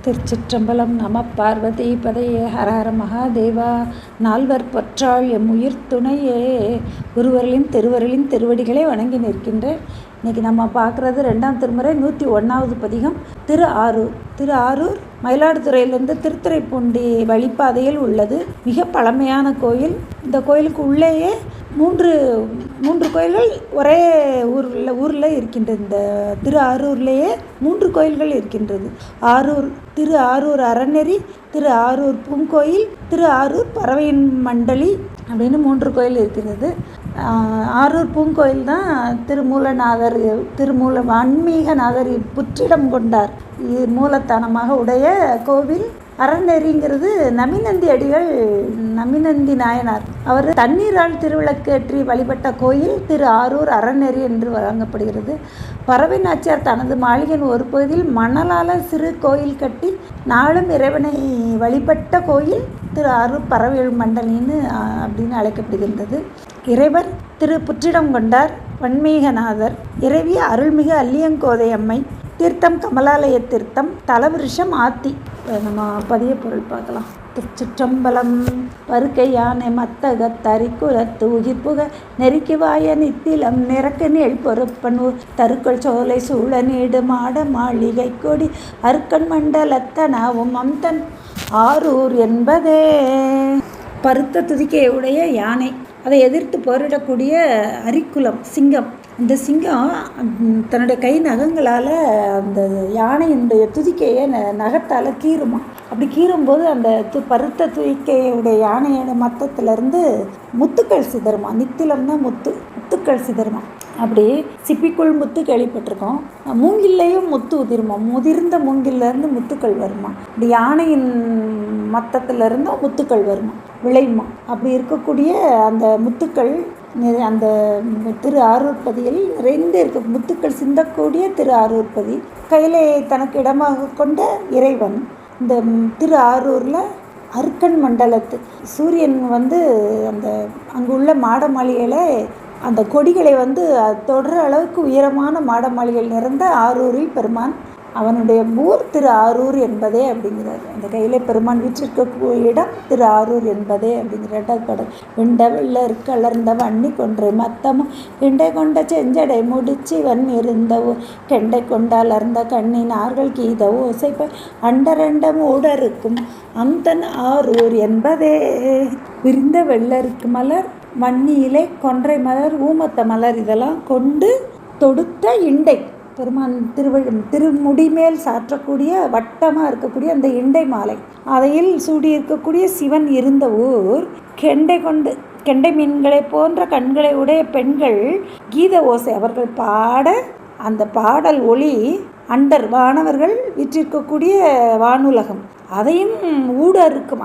திருச்சிற்றம்பலம். நம பார்வதி பதையே. ஹரஹர மகாதேவா. நால்வர் பொற்றாள் எம் உயிர் துணையே. குருவர்களின் திருவருளின் திருவடிகளை வணங்கி நிற்கின்றேன். இன்றைக்கி நம்ம பார்க்குறது 2ஆம் திருமுறை 101வது பதிகம் திரு ஆரூர். திரு ஆரூர் மயிலாடுதுறையிலிருந்து திருத்துறைப்பூண்டி வழிப்பாதையில் உள்ளது. மிக பழமையான கோயில். இந்த கோயிலுக்கு உள்ளேயே மூன்று கோயில்கள் ஒரே ஊரில் இருக்கின்றது. இந்த திரு ஆரூர்லேயே 3 கோயில்கள் இருக்கின்றது. ஆரூர் திரு ஆரூர் அறநெறி, திரு ஆரூர் பூங்கோயில், திரு ஆரூர் பறவையின் மண்டலி அப்படின்னு 3 கோயில் இருக்கிறது. ஆரூர் பூங்கோயில் தான் திருமூல ஆன்மீகநாதர் புற்றிடம் கொண்டார் மூலத்தானமாக உடைய கோவில். அறநெறிங்கிறது நமிநந்தி நாயனார் அவர் தண்ணீரால் திருவிளக்கேற்றி வழிபட்ட கோயில் திரு ஆரூர் அறநெறி என்று வழங்கப்படுகிறது. பறவை நாச்சியார் தனது மாளிகையின் ஒரு பகுதியில் மணலால் சிறு கோயில் கட்டி நாளும் இறைவனை வழிபட்ட கோயில் திரு ஆரூர் பறவை மண்டலின்னு அப்படின்னு அழைக்கப்படுகின்றது. இறைவர் திரு புற்றிடம் கொண்டார் வன்மீகநாதர். இறைவி அருள்மிகு அல்லியங்கோதை அம்மை. தீர்த்தம் கமலாலய தீர்த்தம். தலவிருஷம் ஆத்தி. நம்ம பதிய பொருள் பார்க்கலாம். திருச்சிற்றம்பலம். பருக்கை யானை மத்தக தரிக்குலத்து உயிர்ப்புக நெருக்கி வாய நித்திலம் நிறக்கு நெல் பொறுப்பனூர் தருக்கள் சோலை சூழ நீடு மாட மாளிகை கொடி அருக்கண் மண்டலத்தனாவும் அம்தன் ஆரூர் என்பதே. பருத்த துதிக்கையுடைய யானை, அதை எதிர்த்து போரிடக்கூடிய அரிக்குலம் சிங்கம். இந்த சிங்கம் தன்னுடைய கை நகங்களால் அந்த யானையினுடைய துதிக்கையை நகத்தால் கீறுமா. அப்படி கீறும்போது அந்த பருத்த துதிக்கையுடைய யானையோட மத்தத்திலேருந்து முத்துக்கள் சிதறுமா. நித்திலம்னா முத்துக்கள் சிதறுமா. அப்படி சிப்பிக்குள் முத்து கேள்விப்பட்டிருக்கோம். மூங்கில்லையும் முத்து உதிருமா. முதிர்ந்த மூங்கிலேருந்து முத்துக்கள் வருமா. இப்படி யானையின் மத்தத்திலிருந்தும் முத்துக்கள் வருமா, விளையுமா. அப்படி இருக்கக்கூடிய அந்த முத்துக்கள் அந்த திரு ஆரூர்பதியில் நிறைந்து இருக்க முத்துக்கள் சிந்தக்கூடிய திரு ஆரூர்பதி. கையிலே தனக்கு இடமாக கொண்ட இறைவன் இந்த திரு ஆரூரில் அருக்கண் மண்டலத்து சூரியன் அந்த அங்குள்ள மாட மாளிகையில் அந்த கொடிகளை தொடர அளவுக்கு உயரமான மாட மாளிகைகள் நிறைந்த ஆரூரில் பெருமான். அவனுடைய ஊர் திரு ஆரூர் என்பதே அப்படிங்கிறார். அந்த கையிலே பெருமான் வீற்றிருக்கக்கூடிய இடம் திரு ஆரூர் என்பதே அப்படிங்கிற 2வது பாடல். விண்ட வெள்ளர் கலர்ந்த வன்னி கொன்று மத்தமும் கிண்டை கொண்ட செஞ்சடை முடிச்சு வன் இருந்தவோ கெண்டை கொண்டால் அர்ந்த கண்ணின் ஆர்கள் கீதவோ ஓசைப்ப அண்டரண்ட மூடருக்கும் அம்தன் ஆரூர் என்பதே. விரிந்த வெள்ளருக்கு மலர், வன்னியிலே கொன்றை மலர், ஊமத்த மலர் இதெல்லாம் கொண்டு தொடுத்த இண்டை பெருமான் திருமுடி மேல் சாற்றக்கூடிய வட்டமாக இருக்கக்கூடிய அந்த இண்டை மாலை, அதையில் சூடி இருக்கக்கூடிய சிவன் இருந்த ஊர். கெண்டை மீன்களை போன்ற கண்களை உடைய பெண்கள் கீத ஓசை அவர்கள் பாட, அந்த பாடல் ஒளி அண்டர் வானவர்கள் விற்றிருக்கக்கூடிய வானுலகம் அதையும்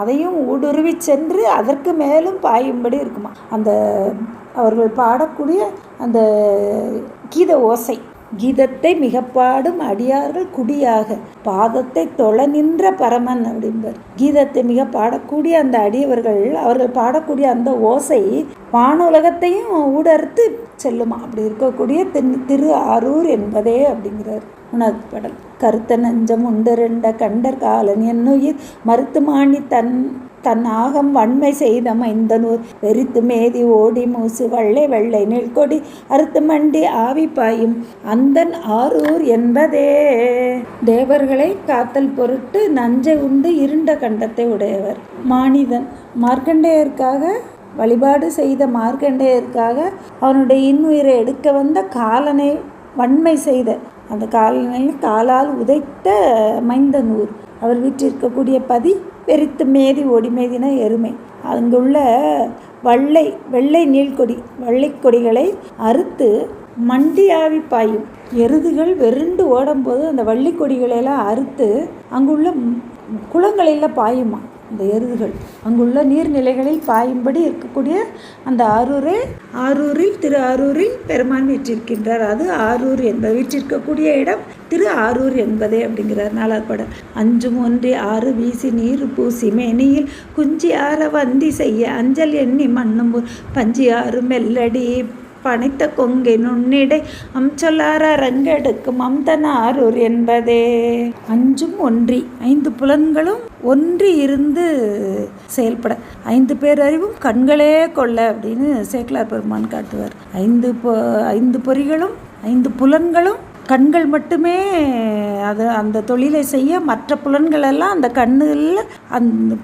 அதையும் ஊடுருவி சென்று அதற்கு மேலும் பாயும்படி இருக்குமா. அந்த அவர்கள் பாடக்கூடிய அந்த கீத ஓசை. கீதத்தை மிக பாடும் அடியார்கள் குடியாக பாதத்தை தொழ நின்ற பரமன் அப்படிம்பார். கீதத்தை மிக பாடக்கூடிய அந்த அடியவர்கள் அவர்கள் பாடக்கூடிய அந்த ஓசை வானுலகத்தையும் ஊடறுத்து செல்லுமா. அப்படி இருக்கக்கூடிய திரு ஆரூர் என்பதே அப்படிங்கிறார். 1வது பாடல். கருத்த நஞ்சம் உண்டருண்ட கண்டர் காலன் என்னுயிர் மருத்து மாணி தன் ஆகம் வன்மை செய்த மைந்தனூர் வெறித்து மேதி ஓடி மூசு வெள்ளை வெள்ளை நெல்கொடி அறுத்து மண்டி ஆவி பாயும் அந்தன் ஆரூர் என்பதே. தேவர்களை காத்தல் பொருட்டு நஞ்சை உண்டு இருண்ட கண்டத்தை உடையவர். மானிதன் மார்க்கண்டேயருக்காக வழிபாடு செய்த மார்க்கண்டேயருக்காக அவனுடைய இன்னுயிரை எடுக்க வந்த காலனை வன்மை செய்த அந்த காலால் உதைத்த மைந்தனூர் அவர் வீற்றிருக்கக்கூடிய பதி. பெரித்து மேதி ஓடி மேதின எருமை. அங்குள்ள வெள்ளை நீள்கொடி வள்ளிக்கொடிகளை அறுத்து மண்டி ஆவி பாயும். எருதுகள் வெருண்டு ஓடும்போது அந்த வள்ளிக்கொடிகளெல்லாம் அறுத்து அங்குள்ள குளங்களில் பாயுமா. அந்த எருதுகள் அங்குள்ள நீர்நிலைகளில் பாயும்படி இருக்கக்கூடிய அந்த ஆரூரில் திரு ஆரூரில் பெருமான் வீற்றிருக்கின்றார். அது ஆரூர் என்பது வீற்றிருக்கக்கூடிய இடம் திரு ஆரூர் என்பதே அப்படிங்கிறார். 4வது பாடல். அஞ்சும் ஒன்றி ஆறு வீசி நீர் பூசி மேனியில் குஞ்சி ஆற வந்தி செய்ய அஞ்சல் எண்ணி மண்ணும் பஞ்சி ஆறு மெல்லடி பணித்த கொங்கை நுண்ணிடை அம்சொல்லார ரங்கெடுக்கும் அம்தன் ஆரூர் என்பதே. அஞ்சும் ஒன்றி 5 புலன்களும் ஒன்றி இருந்து செயல்பட 5 பேரறிவும் கண்களே கொள்ள அப்படின்னு சேக்கிழார் பெருமான் காட்டுவார். 5 பொறிகளும் 5 புலன்களும் கண்கள் மட்டுமே அந்த தொழிலை செய்ய, மற்ற புலன்கள் எல்லாம் அந்த கண்ணில் அந்த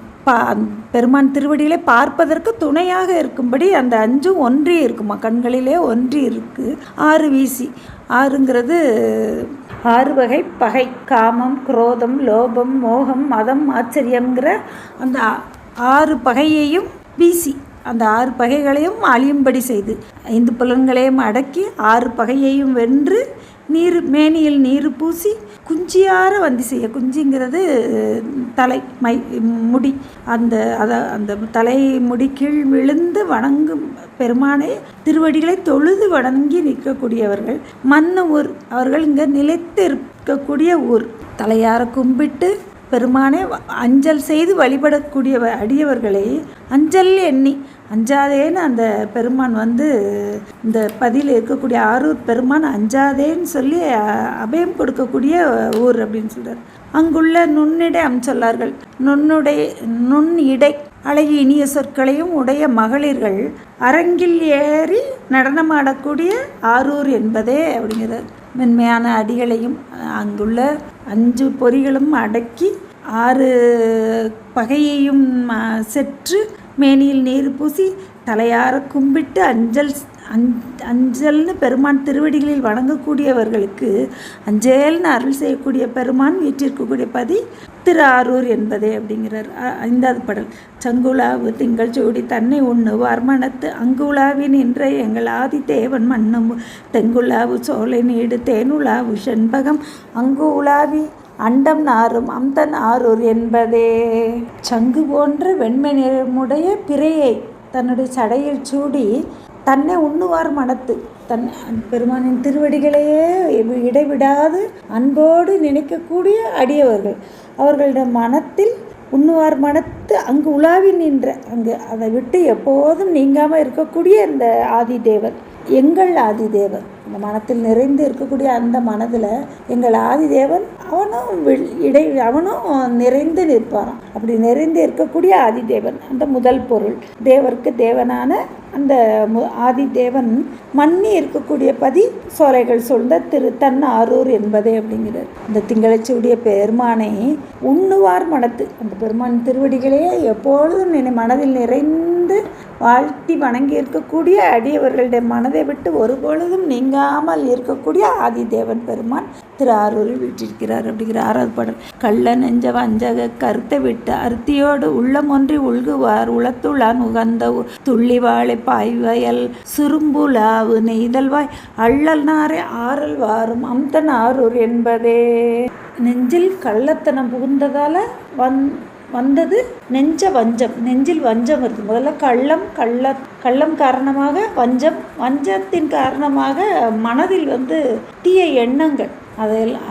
பெருமான் திருவடியிலே பார்ப்பதற்கு துணையாக இருக்கும்படி அந்த 5ம் ஒன்றி இருக்குமா, கண்களிலே ஒன்றி இருக்கு. 6 வீசி, 6ங்கிறது 6 வகை பகை: காமம், குரோதம், லோபம், மோகம், மதம், ஆச்சரியம்ங்கிற அந்த 6 பகையையும் வீசி, அந்த 6 பகைகளையும் அழியும்படி செய்து, 5 புலன்களையும் அடக்கி 6 பகையையும் வென்று மேனியில் நீர் பூசி குஞ்சியார வந்தி செய்ய. குஞ்சிங்கிறது தலை முடி. அந்த தலை முடி கீழ் விழுந்து வணங்கும் பெருமானை திருவடிகளை தொழுது வணங்கி நிற்கக்கூடியவர்கள். மண்ணு ஊர், அவர்கள் இங்கே நிலைத்து இருக்கக்கூடிய ஊர். தலையார கும்பிட்டு பெருமானை அஞ்சல் செய்து வழிபடக்கூடிய அடியவர்களை அஞ்சல் எண்ணி அஞ்சாதேன்னு அந்த பெருமான் இந்த பதியில் இருக்கக்கூடிய ஆரூர் பெருமான் அஞ்சாதேன்னு சொல்லி அபயம் கொடுக்கக்கூடிய ஊர் அப்படின்னு சொல்கிறார். அங்குள்ள நுண்ணிடை சொல்லார்கள். நுண் இடை அழகிய இனிய சொற்களையும் உடைய மகளிர்கள் அரங்கில் ஏறி நடனமாடக்கூடிய ஆரூர் என்பதே அப்படிங்கிறார். மென்மையான அடிகளையும் அங்குள்ள 5 பொறிகளும் அடக்கி 6 பகையையும் செற்று மேனியில் நீர் பூசி தலையார கும்பிட்டு அஞ்சல்னு பெருமான் திருவடிகளில் வணங்கக்கூடியவர்களுக்கு அஞ்சேல்னு அருள் செய்யக்கூடிய பெருமான் வீற்றிருக்கக்கூடிய பதி திரு ஆரூர் என்பதே அப்படிங்கிறார். 5வது பாடல். சங்குலாவு திங்கள் சூடி தன்னை உண்ணுவார் மனத்து அங்குலாவி நின்ற எங்கள் ஆதி தேவன் மன்னும் தெங்குலாவு சோலை நீடு தேனுலாவு செண்பகம் அங்கு உலாவி அண்டம் நாரும் அம்தன் ஆரூர் என்பதே. சங்கு போன்ற வெண்மை நிறமுடைய பிறையை தன்னுடைய சடையில் சூடி தன்னை உண்ணுவார் மனத்து, பெருமானின் திருவடிகளையே இடைவிடாது அன்போடு நினைக்கக்கூடிய அடியவர்கள், அவர்களுடைய மனத்தில் உண்ணுவார் மனத்து அங்கு உலாவி நின்ற, அங்கு அதை விட்டு எப்போதும் நீங்காமல் இருக்கக்கூடிய இந்த ஆதிதேவர், எங்கள் ஆதிதேவர். அந்த மனத்தில் நிறைந்து இருக்கக்கூடிய அந்த மனதில் எங்கள் ஆதிதேவன் அவனும் நிறைந்து நிற்பாராம். அப்படி நிறைந்து இருக்கக்கூடிய ஆதிதேவன் அந்த முதல் பொருள். தேவருக்கு தேவனான அந்த ஆதிதேவன் மன்னி இருக்கக்கூடிய பதி சோலைகள் சூழ்ந்த தன் ஆரூர் என்பதே அப்படிங்கிறார். இந்த திங்களச்சூடிய பெருமானை உண்ணுவார் மனத்து, அந்த பெருமான் திருவடிகளையே எப்பொழுதும் மனதில் நிறைந்து வாழ்த்தி வணங்கி இருக்கக்கூடிய அடியவர்களுடைய மனதை விட்டு ஒருபொழுதும் நீங்காமல் இருக்கக்கூடிய ஆதிதேவன் பெருமான் திரு ஆரூரில் வீற்றிருக்கிறார் அப்படிங்கிற 6வது பாடல். கள்ள நெஞ்ச வஞ்சக கருத்தை விட்டு அருத்தியோடு உள்ளம் ஒன்றி உள்குவார் உளத்துளான் உகந்த துள்ளி வாழை பாய்வயல் சுரும்புலாவு நெய்தல்வாய் அள்ளல் நாரை ஆறல் வாரும் அம்தன் ஆரூர் என்பதே. நெஞ்சில் கள்ளத்தனம் புகுந்ததால் வந்தது வஞ்சம். நெஞ்சில் வஞ்சம் இருக்கு. முதல்ல கள்ளம் காரணமாக வஞ்சத்தின் காரணமாக மனதில் தீய எண்ணங்கள்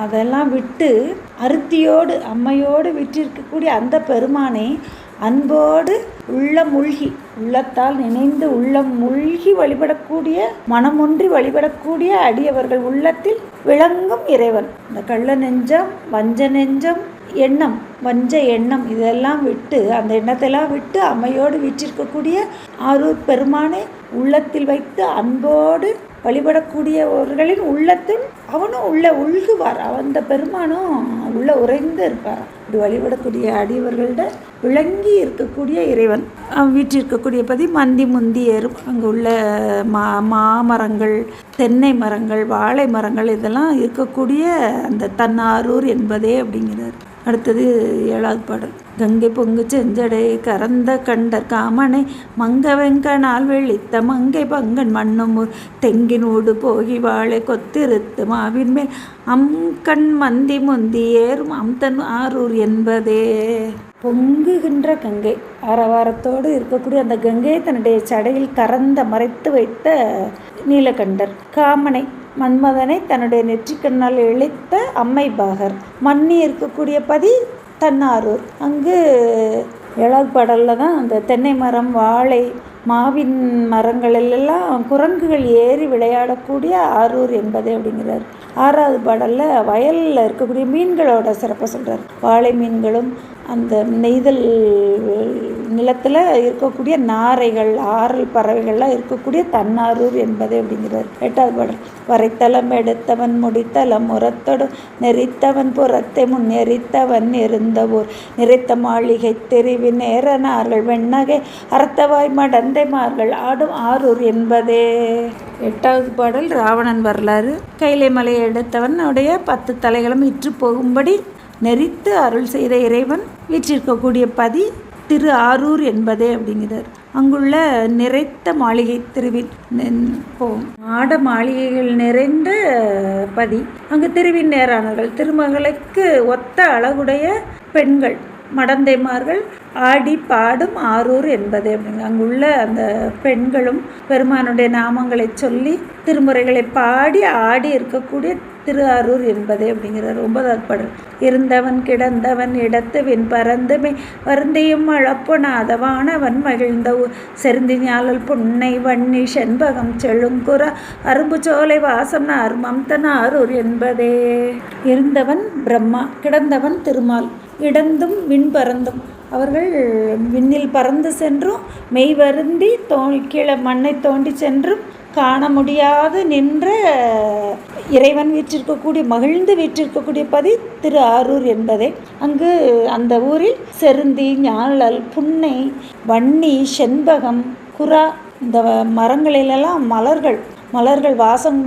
அதெல்லாம் விட்டு அருத்தியோடு அம்மையோடு விற்றிருக்கக்கூடிய அந்த பெருமானை அன்போடு உள்ளத்தால் நினைந்து உள்ளம் மூழ்கி வழிபடக்கூடிய, மனமொன்றி வழிபடக்கூடிய அடியவர்கள் உள்ளத்தில் விளங்கும் இறைவன். இந்த கள்ள நெஞ்சம், வஞ்ச நெஞ்சம், வஞ்ச எண்ணம் இதெல்லாம் விட்டு, அந்த எண்ணத்தெல்லாம் விட்டு அம்மையோடு வீற்றிருக்கக்கூடிய ஆரூர் பெருமானை உள்ளத்தில் வைத்து அன்போடு வழிபடக்கூடியவர்களின் உள்ளத்தில் அவனும் உள்குவார். அந்த பெருமானும் உறைந்து இருப்பார். இப்படி வழிபடக்கூடிய அடியவர்களோட விளங்கி இருக்கக்கூடிய இறைவன் வீற்றிருக்கக்கூடிய பதி மந்தி முந்தி ஏறும். அங்கே உள்ள மாமரங்கள், தென்னை மரங்கள், வாழை மரங்கள் இதெல்லாம் இருக்கக்கூடிய அந்த தன் ஆரூர் என்பதே அப்படிங்கிறார். அடுத்தது 7வது பாடல். கங்கை பொங்கு செஞ்சடை கறந்த கண்டர் காமனை மங்க வெங்க நாள் வெள்ளித்த மங்கை பங்கன் மண்ணும் தெங்கின் ஊடு போகி வாழை கொத்திருத்து மாவின் மேல் அம்கண் மந்தி முந்தி ஏறும் அம்தன் ஆரூர் என்பதே. பொங்குகின்ற கங்கை, ஆரவாரத்தோடு இருக்கக்கூடிய அந்த கங்கையை தன்னுடைய சடையில் கறந்த மறைத்து வைத்த நீலகண்டர், காமனை மன்மதனை தன்னுடைய நெற்றிக்கண்ணால் இழைத்த அம்மை பாகர், மன்னி இருக்கக்கூடிய பதி தன்னாரூர். அங்கு 7வது பாடலில் தான் அந்த தென்னை மரம், வாழை மாவின் மரங்களிலெல்லாம் குரங்குகள் ஏறி விளையாடக்கூடிய ஆரூர் என்பதே அப்படிங்கிறார். 6வது பாடலில் வயலில் இருக்கக்கூடிய மீன்களோட சிறப்பை சொல்கிறார். வாழை மீன்களும் அந்த நெய்தல் நிலத்தில் இருக்கக்கூடிய நாரைகள், ஆறல் பறவைகள்லாம் இருக்கக்கூடிய தன்னாரூர் என்பதே அப்படிங்கிறார். 8வது பாடல் வரைத்தலம் எடுத்தவன் முடித்தலம் முரத்தொடு நெறித்தவன் புறத்தை முன் எரித்தவன் இருந்த ஊர் நிறைத்த மாளிகை தெரிவி நேரனார்கள் வெண்ணகை அறத்தவாய் மடந்தைமார்கள் ஆடும் ஆரூர் என்பதே. 8வது பாடல் ராவணன் வரலாறு. கைலை மலையை எடுத்தவன் உடைய 10 தலைகளும் இற்று போகும்படி நெறித்து அருள் செய்த இறைவன் வீற்றிருக்கக்கூடிய பதி திரு ஆரூர் என்பதே அப்படிங்கிறார். அங்குள்ள நிறைத்த மாளிகை திருவின் மாட மாளிகைகள் நிறைந்த பதி. அங்கு திருவின் நேரானவர்கள் திருமகளுக்கு ஒத்த அழகுடைய பெண்கள் மடந்தைமார்கள் ஆடி பாடும் ஆரூர் என்பதே அப்படிங்க. அங்குள்ள அந்த பெண்களும் பெருமானுடைய நாமங்களை சொல்லி திருமுறைகளை பாடி ஆடி இருக்கக்கூடிய திரு ஆரூர் என்பதே அப்படிங்கிறார். 9வது பாடல் இருந்தவன் கிடந்தவன் இடத்துவின் பரந்துமை வருந்தியும் அழப்பொனாதவானவன் மகிழ்ந்த செருந்தி ஞாழல் புன்னை வன்னி செண்பகம் செழுங்குற அரும்பு சோலை வாசம் அருமம் தன் ஆரூர் என்பதே. இருந்தவன் பிரம்மா, கிடந்தவன் திருமால், இடந்தும் விண் பறந்தும் அவர்கள் விண்ணில் பறந்து சென்றும் மெய் வருந்தி கீழே மண்ணை தோண்டி சென்றும் காண முடியாது நின்ற இறைவன் வீற்றிருக்கக்கூடிய மகிழ்ந்து வீற்றிருக்கக்கூடிய பதி திரு ஆரூர் என்பதே. அங்கு அந்த ஊரில் செருந்தி ஞாழல் புன்னை வன்னி செண்பகம் குரா இந்த மரங்களிலெல்லாம் மலர்கள் வாசம்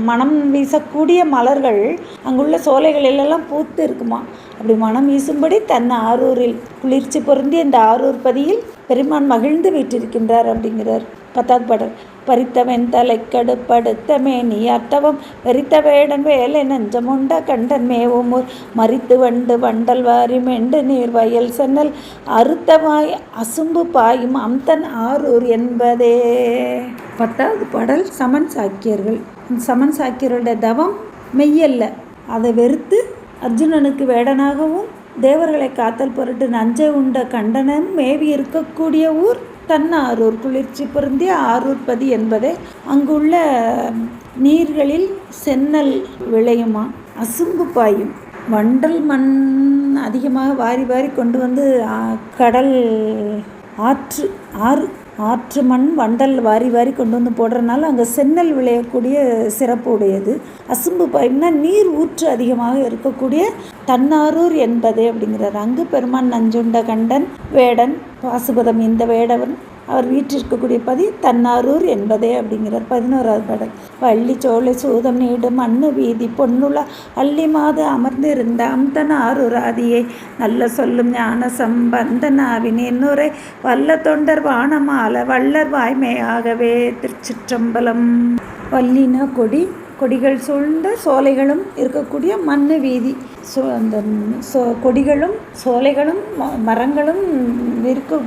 மனம் வீசக்கூடிய மலர்கள் அங்குள்ள சோலைகளிலெல்லாம் பூத்து இருக்குமா. அப்படி மனம் வீசும்படி தன் ஆரூரில் குளிர்ச்சி பொருந்தி இந்த ஆரூர் பதியில் பெருமான் மகிழ்ந்து வீற்றிருக்கின்றார் அப்படிங்கிறார். 10வது பாடல் பறித்தவன் தலைக்கடுப்படுத்த மேனியாத்தவம் வெறித்த வேடன் வேலை நஞ்சமுண்ட கண்டன் மேவுமூர் மறித்து வண்டு வண்டல் வாரி மெண்டு நீர் வயல் சென்னல் அறுத்தவாய் அசும்பு பாயும் அம்தன் ஆரூர் என்பதே. 10வது பாடல் சமன் சாக்கியர்கள். சமன் சாக்கியருடைய தவம் மெய்யல்ல, அதை வெறுத்து அர்ஜுனனுக்கு வேடனாகவும் தேவர்களை காத்தல் பொருட்டு நஞ்சை உண்ட கண்டனம் மேவி இருக்கக்கூடிய ஊர் தன்னாரூர் குளிர்ச்சி பொருந்திய ஆரூர் பதி என்பதே. அங்குள்ள நீர்களில் சென்னல் விளையுமா, அசும்பு பாயும், வண்டல் மண் அதிகமாக வாரி வாரி கொண்டு வந்து கடல் ஆற்று மண் வண்டல் வாரி வாரி கொண்டு வந்து போடுறதுனால அங்கே சென்னல் விளையக்கூடிய சிறப்பு உடையது. அசும்பு பாயும்னா நீர் ஊற்று அதிகமாக இருக்கக்கூடிய தன்னாரூர் என்பதே அப்படிங்கிறார். அங்கு பெருமான் நஞ்சுண்ட கண்டன் வேடன் பாசுபதம் இந்த வேடவன் அவர் வீற்றிருக்கக்கூடிய பதி தன்னாரூர் என்பதே அப்படிங்கிறார். 11வது பாடல் வள்ளி சோலை சூதம் நீடு மண்ணு வீதி பொன்னுள அள்ளி மாது அமர்ந்து இருந்த அம்தன் ஆரூர் ஆதியை நல்ல சொல்லும் ஞான சம்பந்தனாவின் என்னுரை வல்ல தொண்டர் வானமால வள்ளர் வாய்மையாகவே. திருச்சிற்றம்பலம். வள்ளினா கொடிகள் சூழ்ந்த சோலைகளும் இருக்கக்கூடிய மண்ணு வீதி. அந்த கொடிகளும் சோலைகளும் மரங்களும்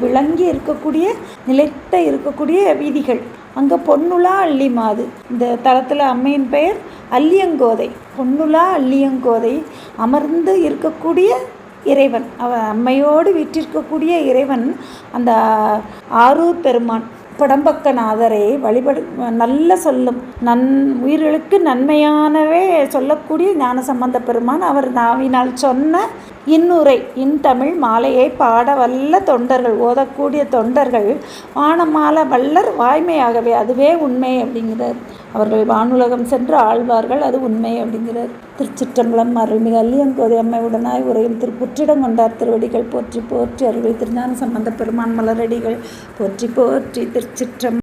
விளங்கி இருக்கக்கூடிய நிலைத்த இருக்கக்கூடிய வீதிகள். அங்கே பொன்னுலா அள்ளி மாது, இந்த தலத்தில் அம்மையின் பெயர் அல்லியங்கோதை. பொன்னுலா அல்லியங்கோதை அமர்ந்து இருக்கக்கூடிய இறைவன், அம்மையோடு விற்றிருக்கக்கூடிய இறைவன் அந்த ஆரூர் பெருமான் படம்பக்கநாதரை நல்ல சொல்லும் உயிர்களுக்கு நன்மையானவே சொல்லக்கூடிய ஞான சம்பந்த பெருமான் அவர் நாவினால் சொன்ன இன்னுரை தமிழ் மாலையை பாட வல்ல தொண்டர்கள், ஓதக்கூடிய தொண்டர்கள் வானமால வல்லர் வாய்மையாகவே, அதுவே உண்மை அப்படிங்கிறார். அவர்கள் வானுலகம் சென்று ஆழ்வார்கள், அது உண்மை அப்படிங்கிறார். திருச்சிற்றம்பலம். அருள்மிகு அல்லியங்கோதை அம்மை உடனாய் உரையும் திருப்புற்றிடம் கொண்டார் திருவடிகள் போற்றி போற்றி. அருள்மிகு திருஞான சம்பந்த பெருமான் மலரடிகள் போற்றி போற்றி. திருச்சிற்றம்.